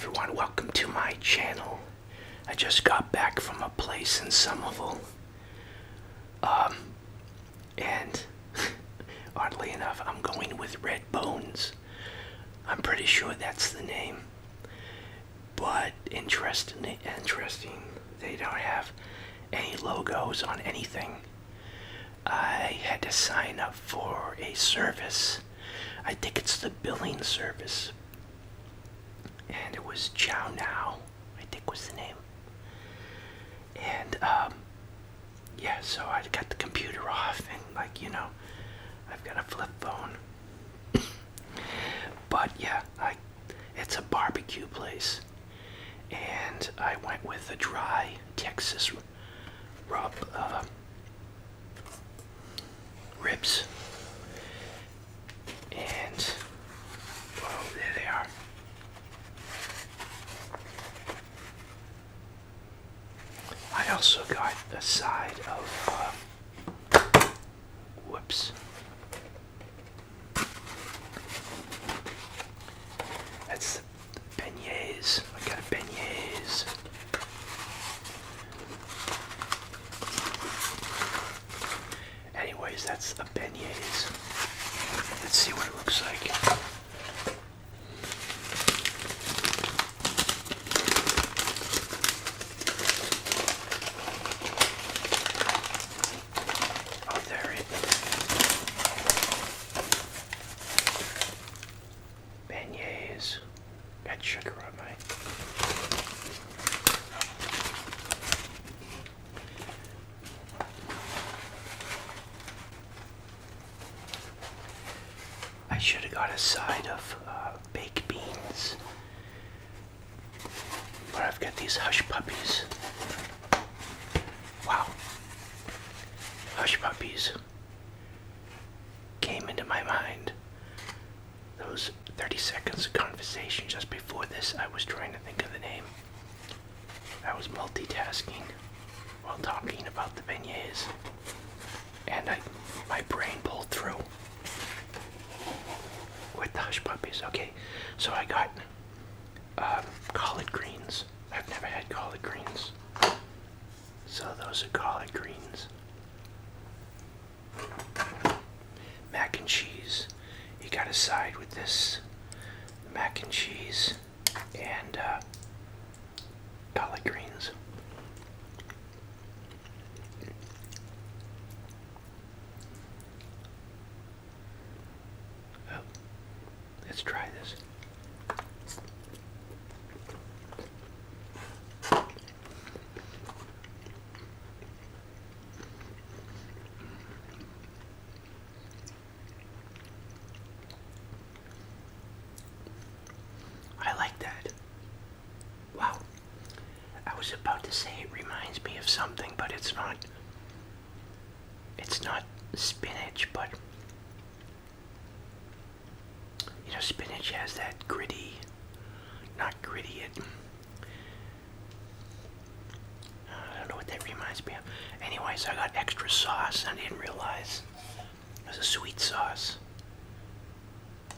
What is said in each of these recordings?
everyone, welcome to my channel. I just got back from a place in Somerville. And oddly enough, I'm going with Red Bones. I'm pretty sure that's the name. But interesting, they don't have any logos on anything. I had to sign up for a service. I think it's the billing service. And it was Chow Now, I think was the name. And, yeah, so I got the computer off and, I've got a flip phone. But, yeah, it's a barbecue place. And I went with a dry Texas rub ribs. And, oh, there they are. I also got a side of, whoops. That's beignets. I got beignets. Anyways, that's the beignets. Let's see what it looks like. Oh, there it is. Beignets. Got sugar on my. I should have got a side of baked beans. But I've got these hush puppies. Wow. Hush puppies came into my mind. Those 30 seconds of conversation just before this, I was trying to think of the name. I was multitasking while talking about the beignets. And my brain pulled through with the hush puppies. Okay, so I got collard greens. I've never had collard greens. So those are collard greens. Mac and cheese. You gotta side with this mac and cheese and collard greens. Oh, let's try this. I like that. Wow. I was about to say it reminds me of something, but it's not. It's not spinach, but spinach has that gritty, not gritty, I don't know what that reminds me of. Anyways, I got extra sauce. I didn't realize it was a sweet sauce.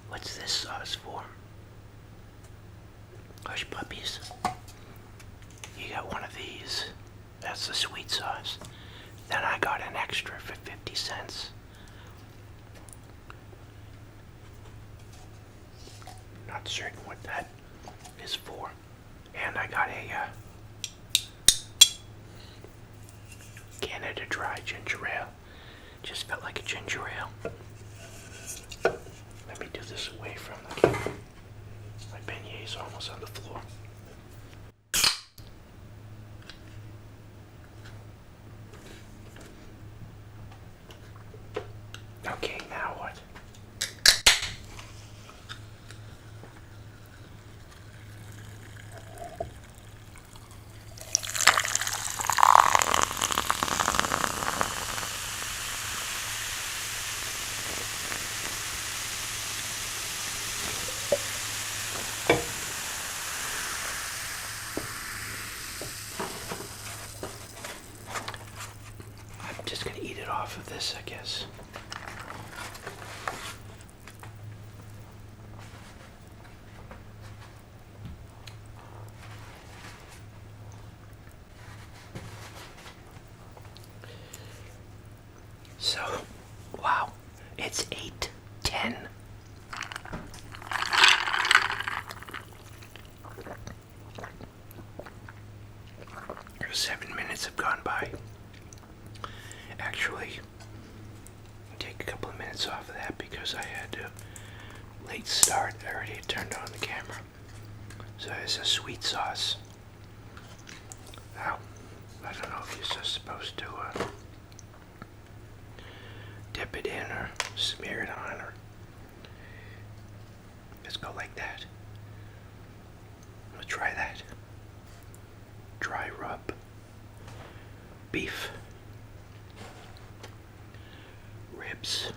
What's this sauce for? Hush puppies. You got one of these. That's the sweet sauce. Then I got an extra for 50 cents. Not certain what that is for. And I got a Canada Dry ginger ale. Just felt like a ginger ale. Let me do this away from the camera. My beignets almost on the floor. Okay, now what? It's 8:10. 7 minutes have gone by. Actually, take a couple of minutes off of that because I had a late start. I already turned on the camera. So there's a sweet sauce. Now, I don't know if you're just supposed to dip it in or smear it on, or just go like that. Let's try that. Dry rub. Beef. Ribs.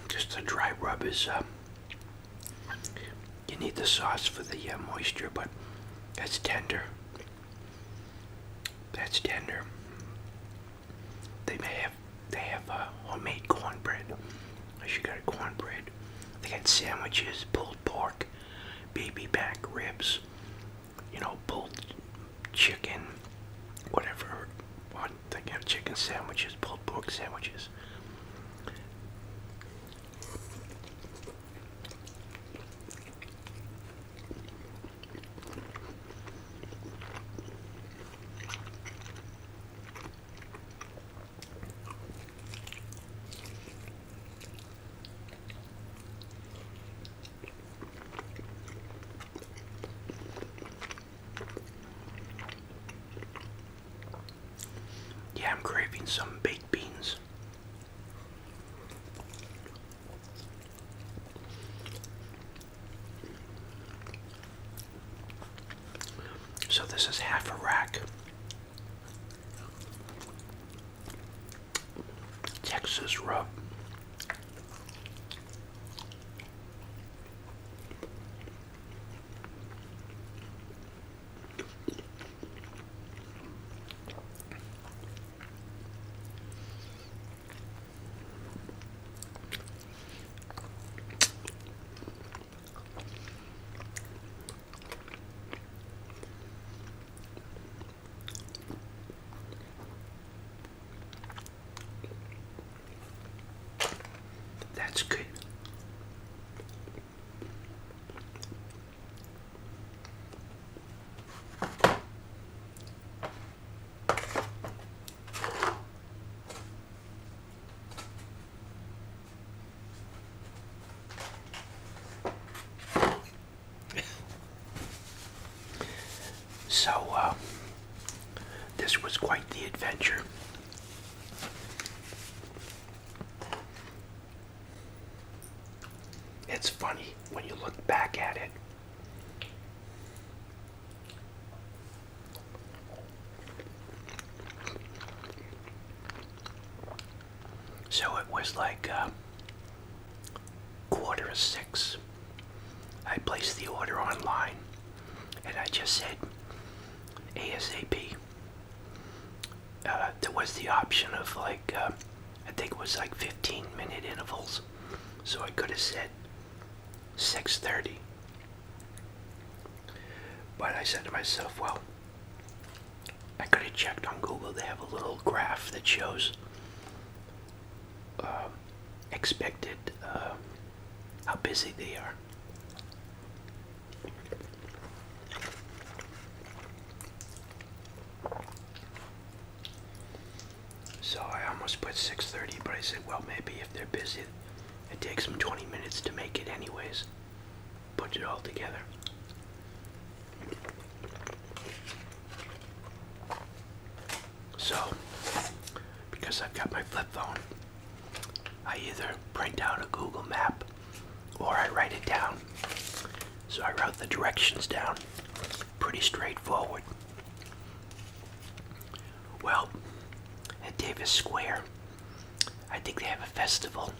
Just a dry rub is, you need the sauce for the moisture, but that's tender. That's tender. They have homemade cornbread. She got a cornbread. They got sandwiches, pulled pork, baby back ribs, pulled chicken, whatever. They got chicken sandwiches, pulled pork sandwiches. Yeah, I'm craving some baked beans. So this is half a rack. Texas rub. That's good. So, this was quite the adventure. It's funny when you look back at it. So it was like 5:45. I placed the order online and I just said ASAP. There was the option of I think it was like 15-minute intervals. So I could have said 6:30. But I said to myself, well, I could have checked on Google. They have a little graph that shows expected how busy they are. So I almost put 6:30, but I said, well, maybe if they're busy, it takes them 20 minutes to make it anyways. Put it all together. So, because I've got my flip phone, I either print out a Google map or I write it down. So I wrote the directions down. Pretty straightforward. Well, at Davis Square, I think they have a festival.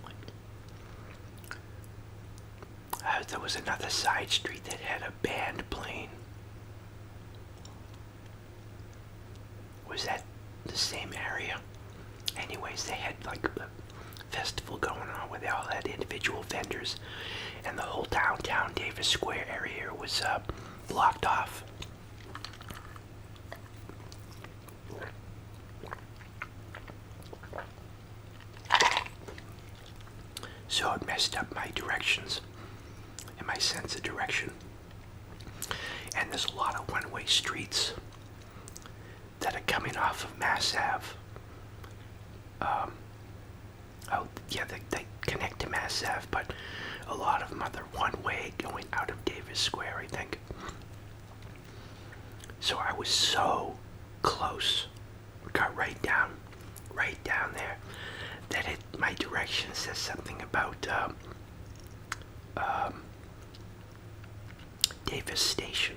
There was another side street that had a band playing. Was that the same area? Anyways, they had like a festival going on where they all had individual vendors, and the whole downtown Davis Square area was blocked off. So it messed up my directions and my sense of direction. And there's a lot of one-way streets that are coming off of Mass Ave. Oh, yeah, they connect to Mass Ave, but a lot of them are one-way going out of Davis Square, I think. So I was so close, got right down there, that my direction says something about Davis Station.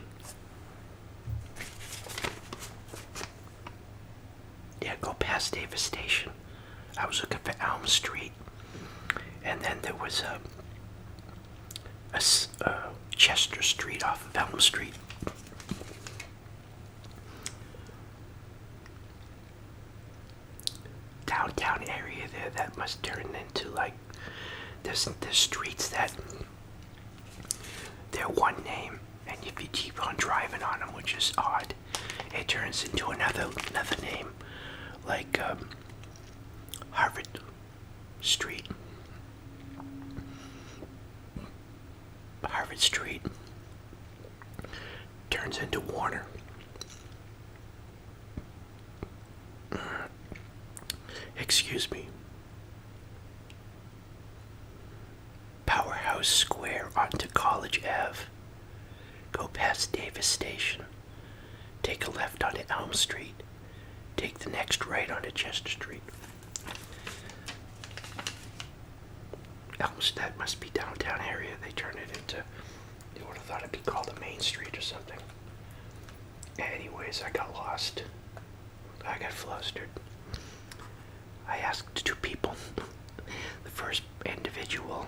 Yeah, go past Davis Station. I was looking for Elm Street, and then there was a Chester Street off of Elm Street. Downtown area there that must turn into like there's streets that they're one name, and if you keep on driving on them, which is odd, it turns into another name, like Harvard Street. Harvard Street turns into Warner. Excuse me. Powerhouse Square onto College Ave. Go past Davis Station. Take a left onto Elm Street. Take the next right onto Chester Street. That must be downtown area. They turn it into, they would have thought it'd be called the Main Street or something. Anyways, I got lost. I got flustered. I asked two people. The first individual,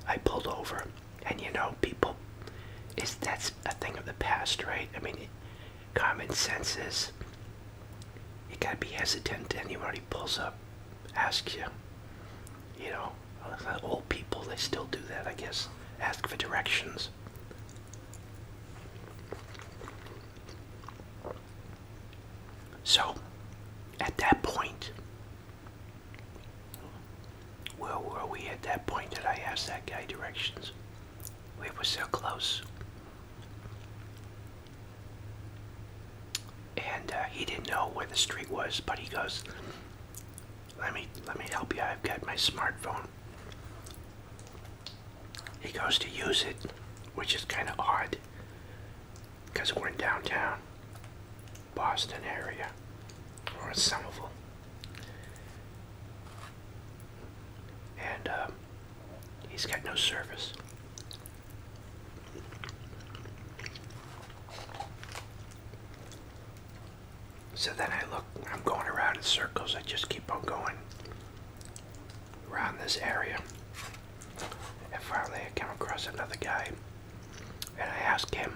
I pulled over, and people, that's a thing of the past, right? I mean, common sense is, you gotta be hesitant. Anybody pulls up, asks you, old people, they still do that, I guess. Ask for directions. So, at that point, where were we at that point that I asked that guy directions? We were so close. And he didn't know where the street was, but he goes, let me help you, I've got my smartphone. He goes to use it, which is kind of odd, because we're in downtown Boston area, or in Somerville. And he's got no service. So then I'm going around in circles. I just keep on going around this area. And finally I come across another guy, and I ask him,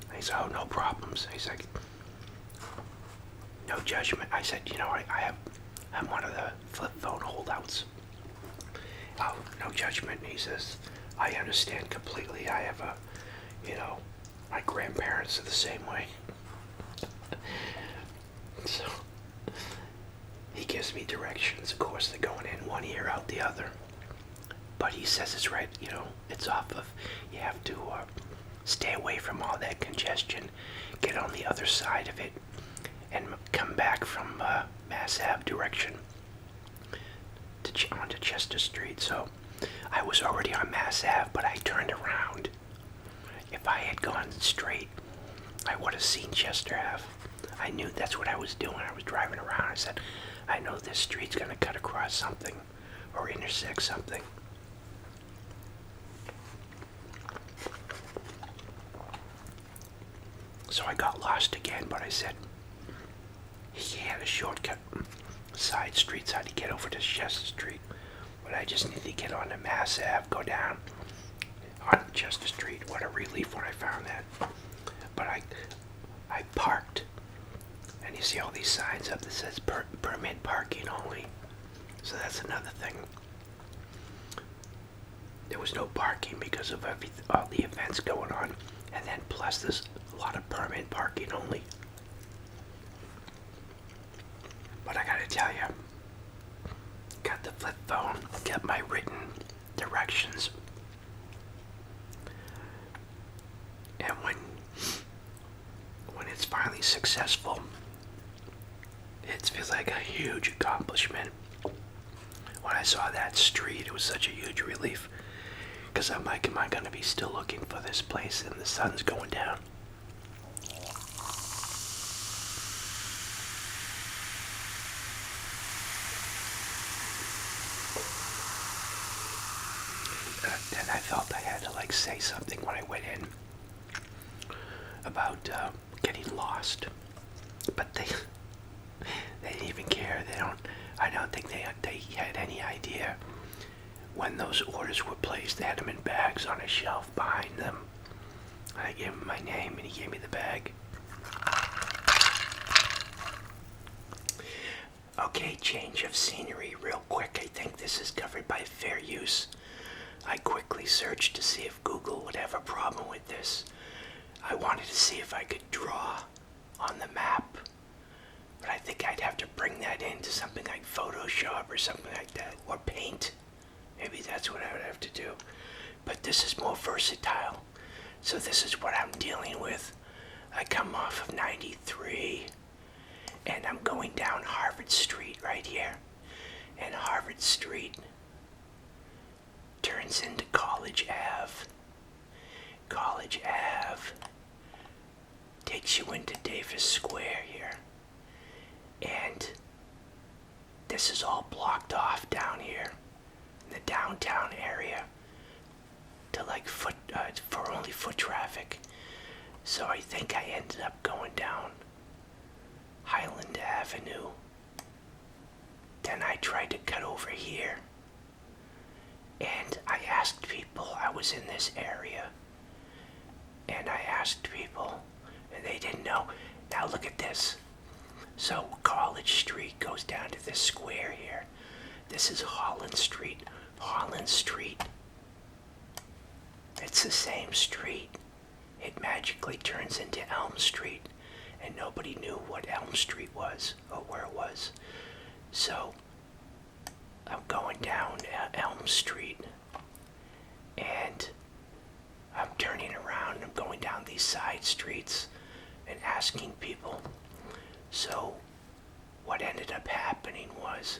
and he said, oh, no problems. He's like, no judgment. I said, I'm one of the flip phone holdouts. Oh, no judgment. He says, I understand completely. I have my grandparents are the same way. So, he gives me directions. Of course, they're going in one ear, out the other. But he says it's right, it's off of, you have to stay away from all that congestion, get on the other side of it, and come back from Mass Ave direction onto Chester Street. So I was already on Mass Ave, but I turned around. If I had gone straight, I would have seen Chester Ave. I knew that's what I was doing. I was driving around. I said, I know this street's going to cut across something or intersect something. So I got lost again, but I said, he had a shortcut, side streets, how to get over to Chester Street. But I just need to get on to Mass Ave, go down on Chester Street. What a relief when I found that. But I parked, And you see all these signs up that says permit parking only. So that's another thing. There was no parking because of all the events going on. And then plus there's a lot of permit parking only. But I gotta tell you, got the flip phone, got my written directions. And when it's finally successful, it feels like a huge accomplishment. When I saw that street, it was such a huge relief. Because I'm like, am I going to be still looking for this place and the sun's going down? Then I felt I had to like say something when I went in about getting lost. But they didn't even care. I don't think they had any idea when those orders were placed. They had them in bags on a shelf behind them. I gave him my name and he gave me the bag. Okay, change of scenery real quick. I think this is covered by fair use. I quickly searched to see if Google would have a problem with this. I wanted to see if I could draw on the map. But I think I'd have to bring that into something like Photoshop or something like that. Or paint. Maybe that's what I would have to do. But this is more versatile. So this is what I'm dealing with. I come off of 93 and I'm going down Harvard Street right here. And Harvard Street turns into College Ave. College Ave takes you into Davis Square here. And this is all blocked off down here in the downtown area to like for only foot traffic. So I think I ended up going down Highland Avenue. Then I tried to cut over here. And I asked people, I was in this area. And I asked people, and they didn't know. Now look at this. So College Street goes down to this square here. This is Holland Street. Holland Street. It's the same street. It magically turns into Elm Street. And nobody knew what Elm Street was or where it was. So I'm going down Elm Street. And I'm turning around and I'm going down these side streets and asking people. So what ended up happening was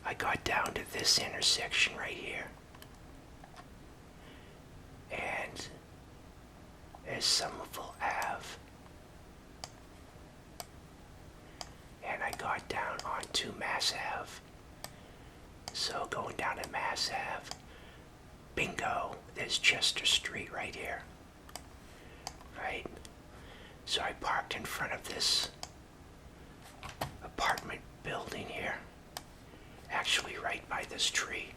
I got down to this intersection right here. And there's Somerville Ave. And I got down onto Mass Ave. So going down to Mass Ave, bingo, there's Chester Street right here. Right? So I parked in front of this apartment building here. Actually right by this tree.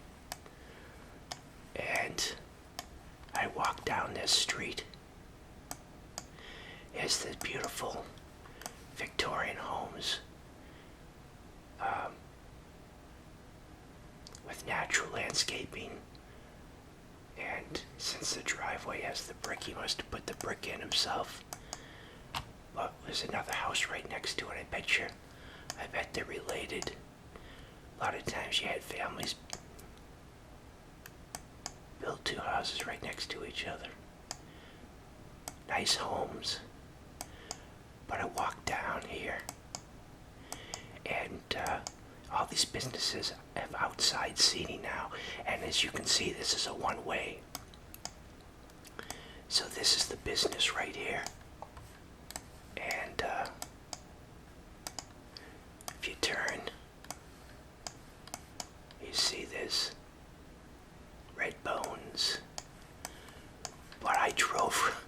And I walked down this street. There's the beautiful Victorian homes with natural landscaping. And since the driveway has the brick, he must have put the brick in himself. But there's another house right next to it, I bet they're related. A lot of times you had families build two houses right next to each other. Nice homes. But I walked down here, and all these businesses have outside seating now. And as you can see, this is a one-way. So this is the business right here. And if you turn, you see this Red Bones. But I drove.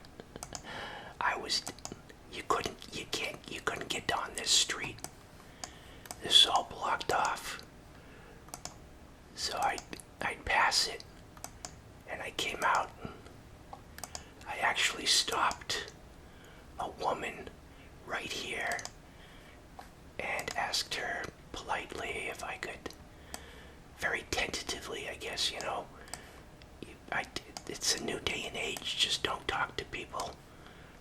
You couldn't get on this street. This is all blocked off. So I'd pass it, and I came out. And I actually stopped a woman right here and asked her politely if I could, very tentatively, I guess, you know, it's a new day and age, just don't talk to people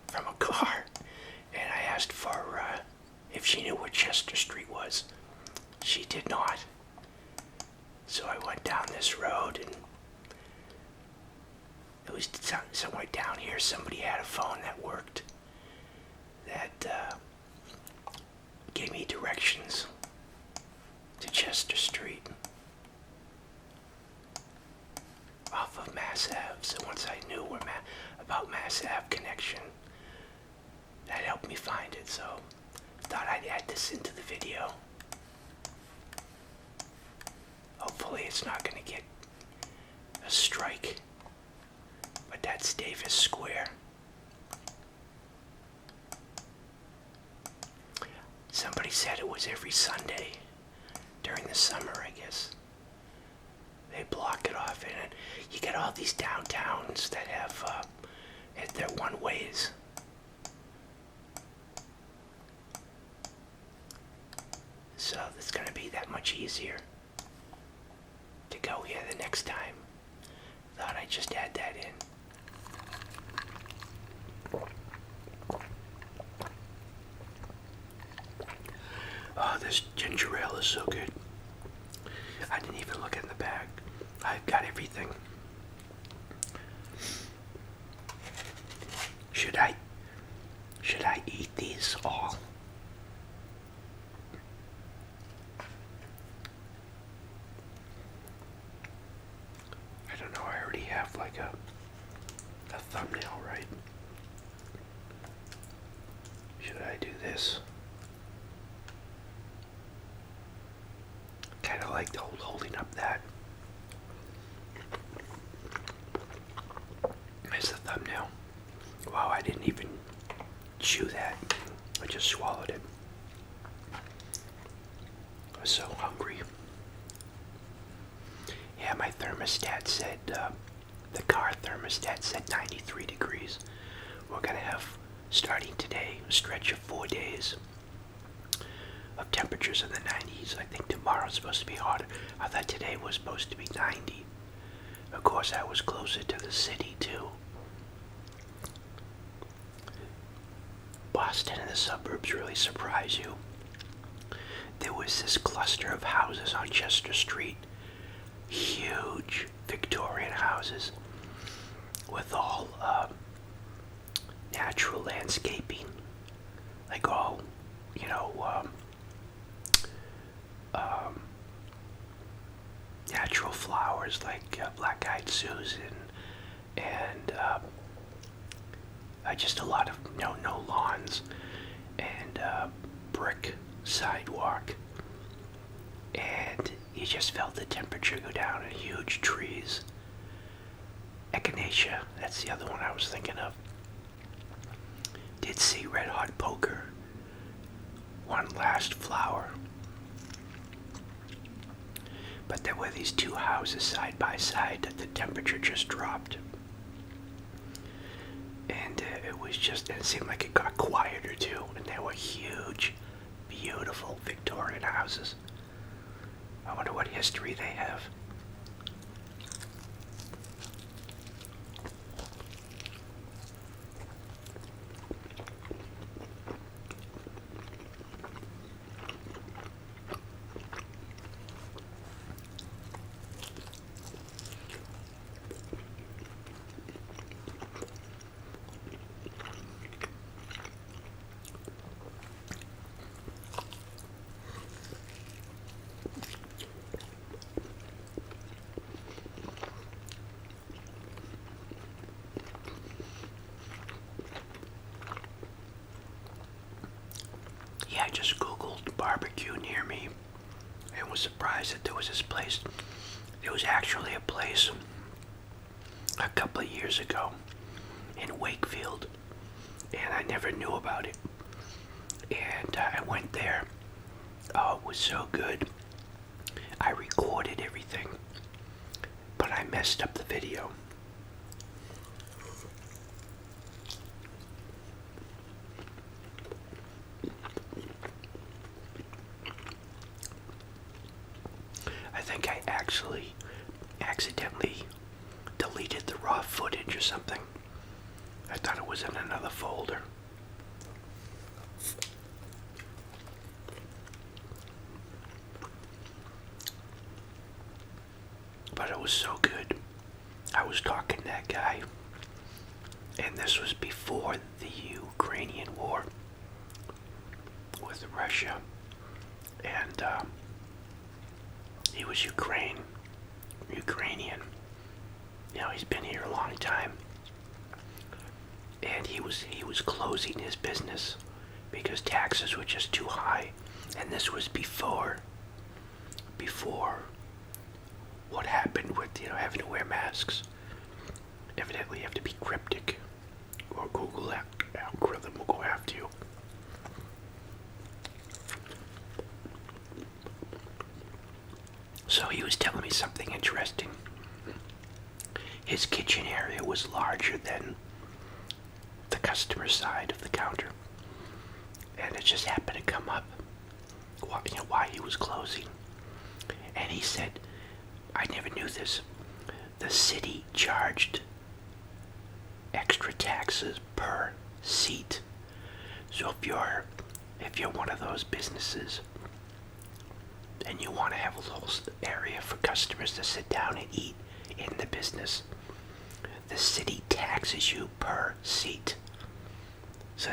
from a car. And I asked for if she knew where Chester Street was. She did not. So I went down this road, and it was somewhere down here. Somebody had a phone that worked, that gave me directions to Chester Street off of Mass Ave. So once I knew about Mass Ave connection, that helped me find it. So I thought I'd add this into the video. Hopefully it's not going to get a strike. But that's Davis Square. Somebody said it was every Sunday during the summer, I guess. They block it off, and you get all these downtowns that have their one-ways. So it's going to be that much easier to go here the next time. Thought I'd just add that in. Oh, this ginger ale is so good. I didn't even look in the bag. I've got everything. Should I eat these all? I don't know, I already have like a thumbnail, right? Should I do this? Kind of like holding up that as the thumbnail. Wow, I didn't even chew that. I just swallowed it. I was so hungry. Yeah, my thermostat said, the car thermostat said 93 degrees. We're gonna have, starting today, a stretch of 4 days of temperatures in the 90s. I think tomorrow's supposed to be hotter. I thought today was supposed to be 90. Of course, I was closer to the city too. Boston and the suburbs really surprise you. There was this cluster of houses on Chester Street. Huge Victorian houses with all natural landscaping. Like all, you know, natural flowers like black-eyed Susan and just a lot of no lawns and brick sidewalk, and you just felt the temperature go down in huge trees. Echinacea, that's the other one I was thinking of. Did see red hot poker, one last flower. But there were these two houses side by side that the temperature just dropped. And it seemed like it got quieter too. And they were huge, beautiful Victorian houses. I wonder what history they have. I just Googled barbecue near me and was surprised that there was this place. There was actually a place a couple of years ago in Wakefield, and I never knew about it. And I went there. Oh, it was so good. I recorded everything, but I messed up the video. I think I actually accidentally deleted the raw footage or something. I thought it was in another folder. But it was so good. I was talking to that guy, and this was before the Ukrainian war with Russia, and he was Ukrainian. You know, he's been here a long time, and he was closing his business because taxes were just too high, and this was before what happened with, you know, having to wear masks. Evidently you have to be cryptic or Google algorithm will go after you. So he was telling me something interesting. His kitchen area was larger than the customer side of the counter, and it just happened to come up, you know, why he was closing. And he said, I never knew this, the city charged extra taxes per seat. So if you're one of those businesses and you want to have a little area for customers to sit down and eat in the business, the city taxes you per seat. So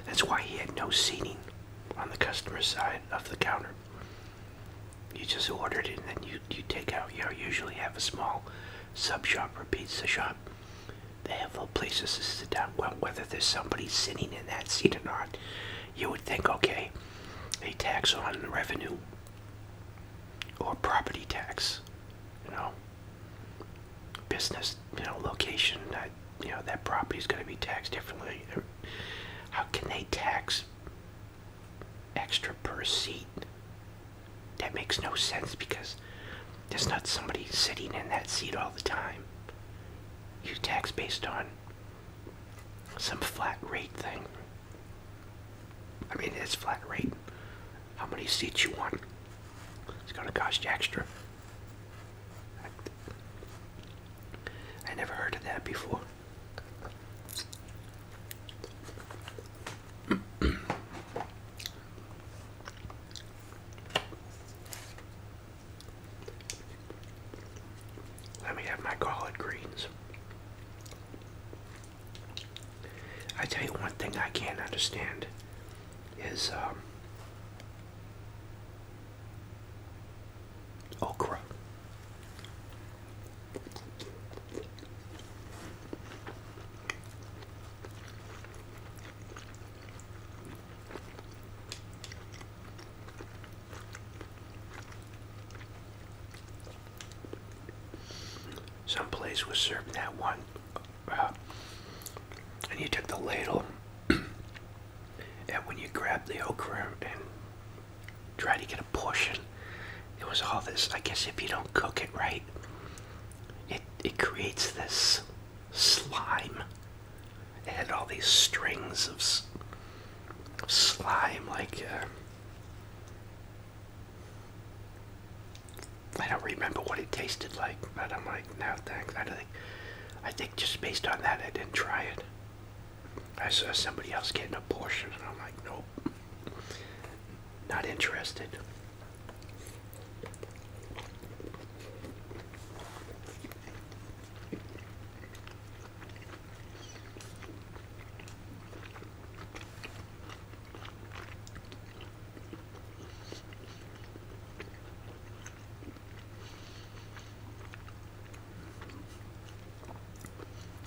that's why he had no seating on the customer side of the counter. You just ordered it, and then you take out, you know, usually have a small sub shop or pizza shop. They have little places to sit down. Well, whether there's somebody sitting in that seat or not, you would think, okay, a tax on revenue or property tax, you know, business, you know, location, you know, that property is going to be taxed differently. How can they tax extra per seat? That makes no sense because there's not somebody sitting in that seat all the time. You tax based on some flat rate thing. I mean, it's flat rate. How many seats you want? It's going to cost you extra. I never heard of that before. Let me have my collard greens. I tell you one thing I can't understand is okra. Some place was serving that one, and you took the ladle, and when you grabbed the okra and tried to get a portion, it was all this. I guess if you don't cook it right, it creates this slime. It had all these strings of slime, like I don't remember what it tasted like, but I'm like, no thanks. I think just based on that, I didn't try it. I saw somebody else getting a portion, and I'm like, nope, not interested.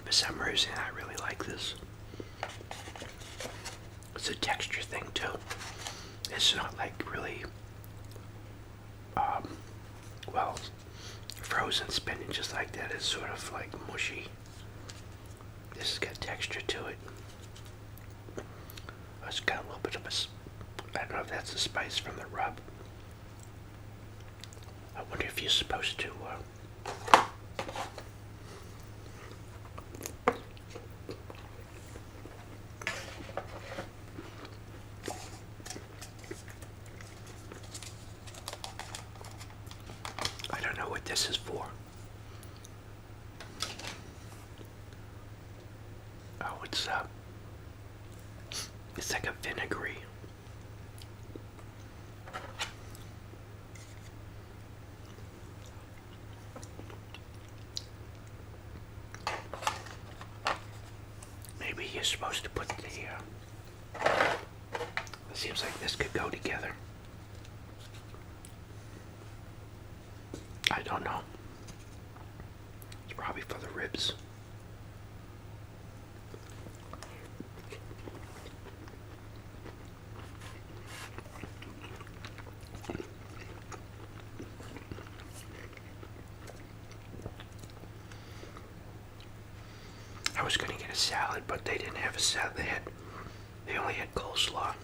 For some reason, I really like this. It's a texture thing too. It's not like really, well, frozen spinach just like that. It's sort of like mushy. This has got texture to it. It's got a little bit of I don't know if that's the spice from the rub. I wonder if you're supposed to, don't know what this is for. Oh, it's like a vinegary. Maybe you're supposed to put it seems like this could go together. I don't know. It's probably for the ribs. I was gonna get a salad, but they didn't have a salad. They only had coleslaw.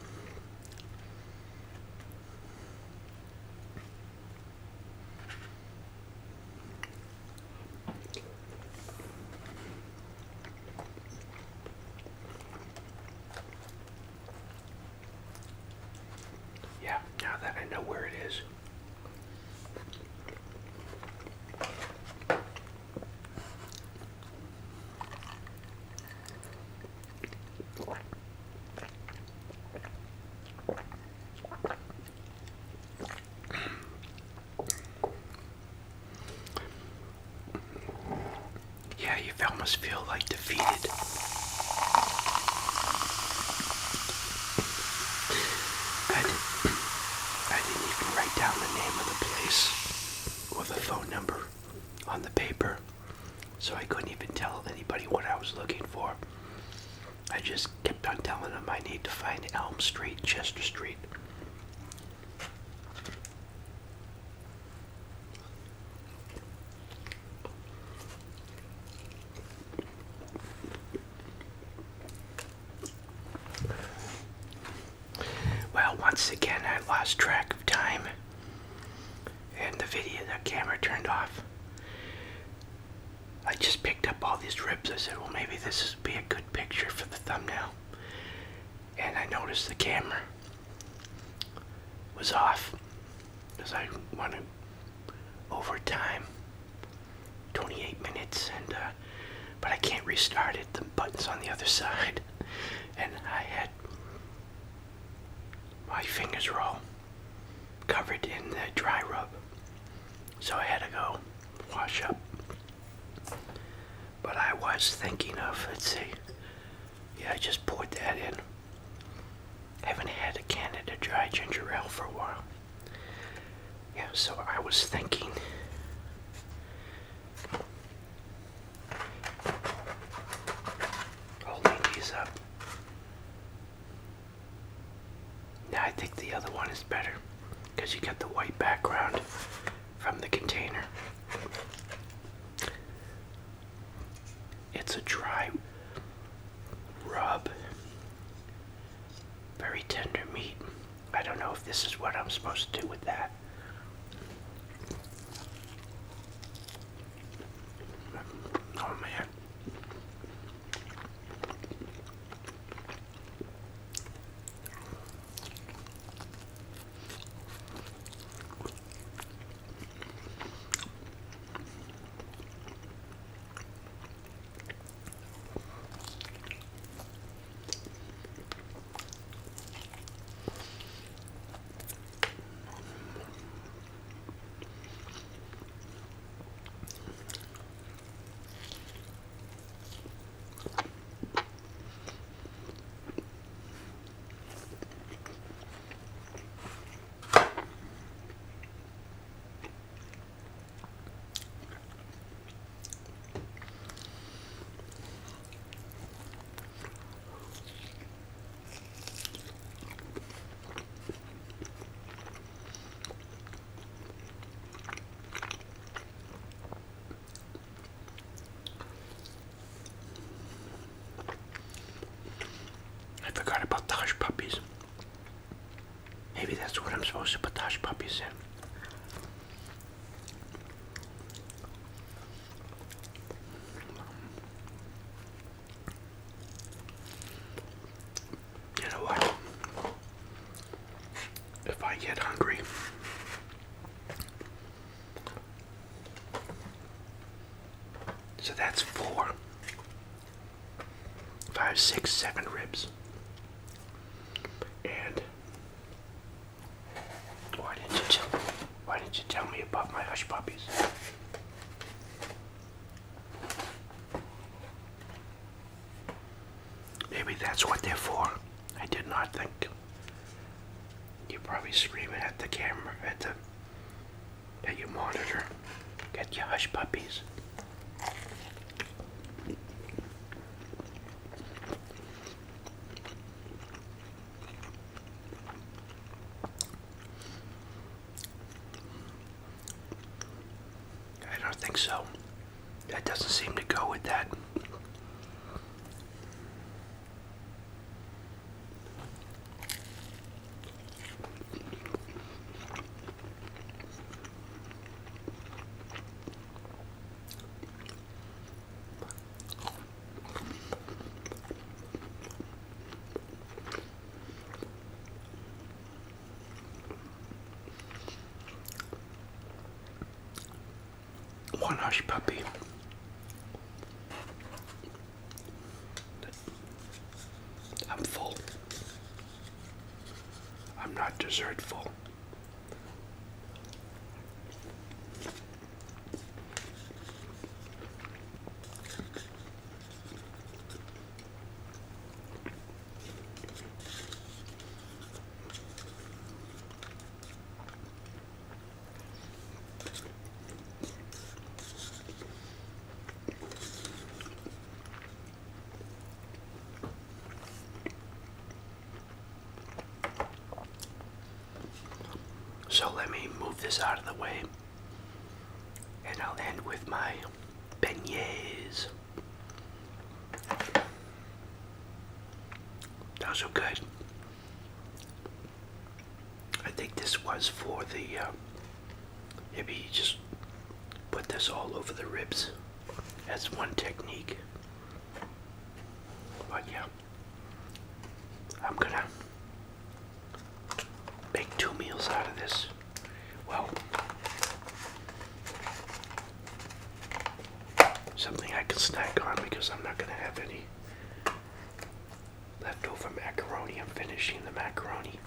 Yeah, now that I know where it is. Yeah, you almost feel like defeated. I didn't even write down the name of the place or the phone number on the paper, so I couldn't even tell anybody what I was looking for. I just kept on telling them I need to find Elm Street, Chester Street. Well, once again, I lost track of time, and the camera turned off. I just picked up all these ribs. I said, well, maybe this would be a good picture for the thumbnail. And I noticed the camera was off because I wanted over time, 28 minutes, and but I can't restart it. The button's on the other side, and I had my fingers were all covered in the dry rub, so I had to go wash up. But I was thinking of, let's see, yeah, I just poured that in. Haven't had a Canada Dry Ginger Ale for a while. Yeah, so I was thinking holding these up. Now I think the other one is better because you got the white background from the container. It's a dry rub, very tender meat. I don't know if this is what I'm supposed to do with that. Oh man. I forgot about the hush puppies. Maybe that's what I'm supposed to put the hush puppies in. You know what? If I get hungry, So that's 4, 5, 6, 7 ribs. And why didn't you tell me about my hush puppies? Maybe that's what they're for. I did not think. You're probably screaming at the camera, at your monitor. Get your hush puppies. I don't think so. That doesn't seem to go with that. One hush puppy. I'm full. I'm not dessert full. So let me move this out of the way, and I'll end with my beignets. Those are good. I think this was for the, maybe you just put this all over the ribs. That's one technique. But yeah, I'm gonna make 2 meals out of this. Well, something I can snack on because I'm not gonna have any leftover macaroni. I'm finishing the macaroni.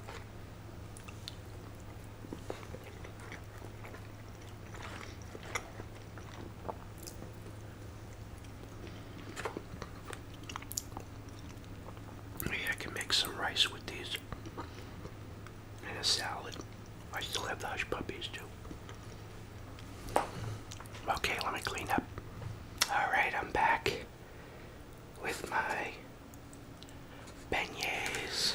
Maybe I can make some rice with these. And a salad. I still have the hush puppies too. Okay, let me clean up. Alright, I'm back with my beignets.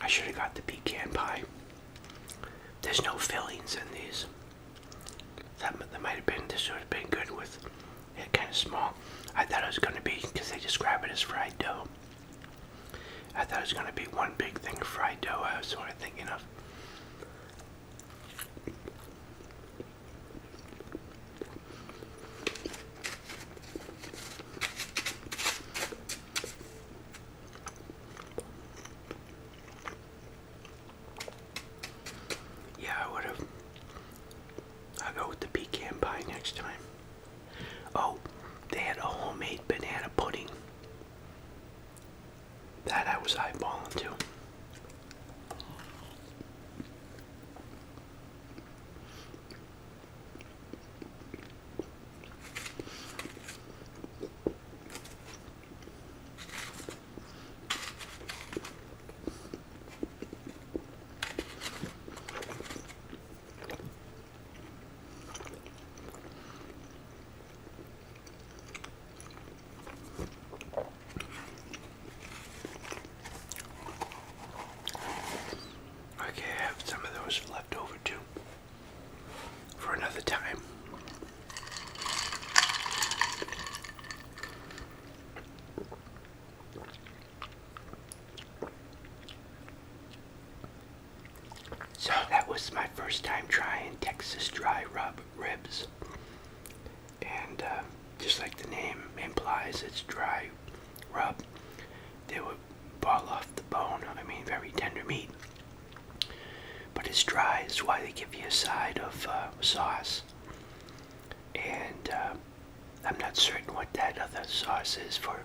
I should have got the pecan pie. There's no fillings in these. That might have been, this would have been good with it kind of small. I thought it was going to be, because they describe it as fried dough. I thought it was going to be one big thing of fried dough. I was sort of thinking of. I'll go with the pecan pie next time. Oh, they had a homemade banana pudding. That I was eyeballing too. So that was my first time trying Texas dry rub ribs. And just like the name implies, it's dry rub. They would fall off the bone. I mean, very tender meat. But it's dry. That's why they give you a side of sauce. And I'm not certain what that other sauce is for.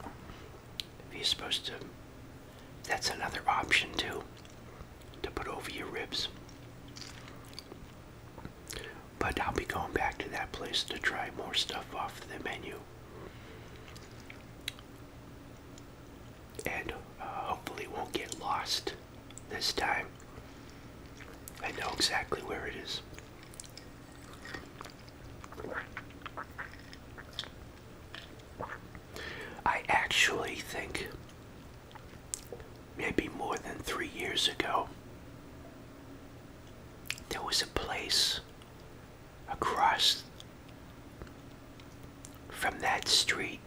If you're supposed to, that's another option too, to put over your ribs. But I'll be going back to that place to try more stuff off the menu. And hopefully won't get lost this time. I know exactly where it is. I actually think maybe more than 3 years ago, there was a place across from that street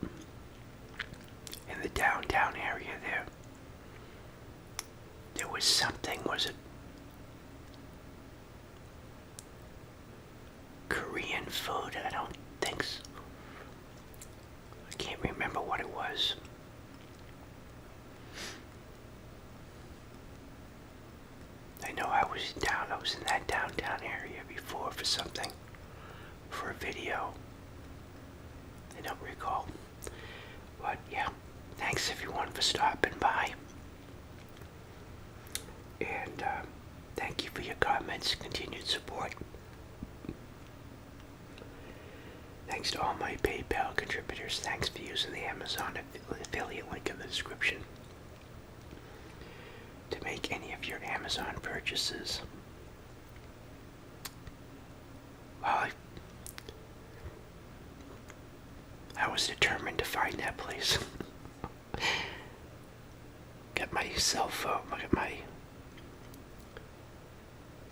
in the downtown area there. There was something, was it Korean food? I don't think so. I can't remember what it was. I know I was in that downtown area before for something, for a video. I don't recall. But yeah, thanks everyone for stopping by. And thank you for your comments, continued support. Thanks to all my PayPal contributors. Thanks for using the Amazon affiliate link in the description to make any of your Amazon purchases. Well, I was determined to find that place. Got my cell phone, got my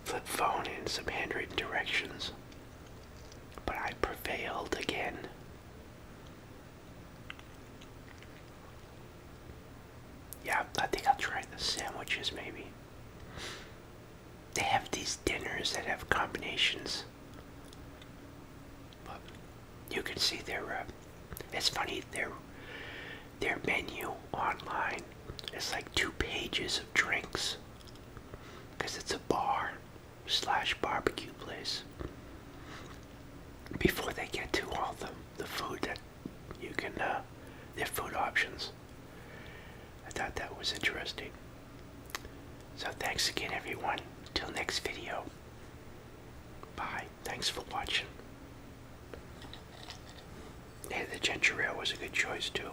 flip phone and some handwritten directions. But I prevailed again. Yeah, I think I'll try the sandwiches maybe. They have these dinners that have combinations. But you can see it's funny, their menu online is like 2 pages of drinks. Because it's a bar / barbecue place. Before they get to all the food that you can, their food options. I thought that was interesting. So thanks again everyone. Till next video. Bye. Thanks for watching. And the ginger ale was a good choice too.